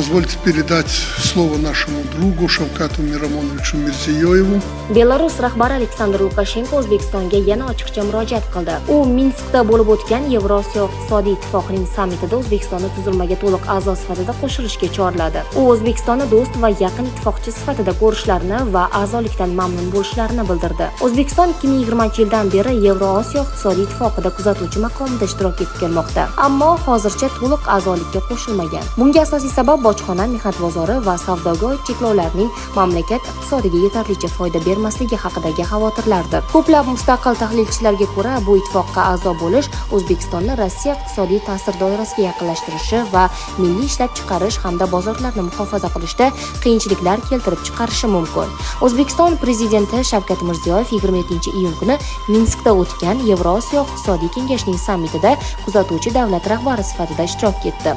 Позвольте передать слово нашему другу Shavkatu Miromonovich Mirziyoyevu. Belarus rahbari Aleksandr Lukashenko O'zbekistonga yana ochiqcha murojaat qildi. U Minskda bo'lib o'tgan Yevrosiyo iqtisodiy ittifoqining sammitida O'zbekistonni tuzilmaga to'liq a'zo sifatida qo'shilishga chorladi. U O'zbekistonni do'st va yaqin ittifoqchi sifatida ko'rishlarini va a'zolikdan mamnun bo'lishlarini bildirdi. O'zbekiston 2020-yildan beri Yevrosiyo iqtisodiy ittifoqida kuzatuvchi maqomida ishtirok etib kelmoqda, ammo hozircha to'liq a'zolikka qo'shilmagan. Bunga asosiy sabab bojxona, mehnat bozori va savdoga oid cheklovlarning mamlakat iqtisodiga yetarlicha foyda bermasligi haqidagi xavotirlardir. Ko'plab mustaqil tahlilchilarga ko'ra, bu ittifoqqa a'zo bo'lish O'zbekistonni Rossiya iqtisodiy ta'sir doirasiga yaqinlashtirishi va milliy ishlab chiqarish hamda bozorlarni muhofaza qilishda qiyinchiliklar keltirib chiqarishi mumkin. O'zbekiston prezidenti Shavkat Mirziyoyev 27-iyun kuni Minskda o'tgan Yevrosiyo iqtisodiy kengashining sammitida kuzatuvchi davlat rahbari sifatida ishtirok etdi.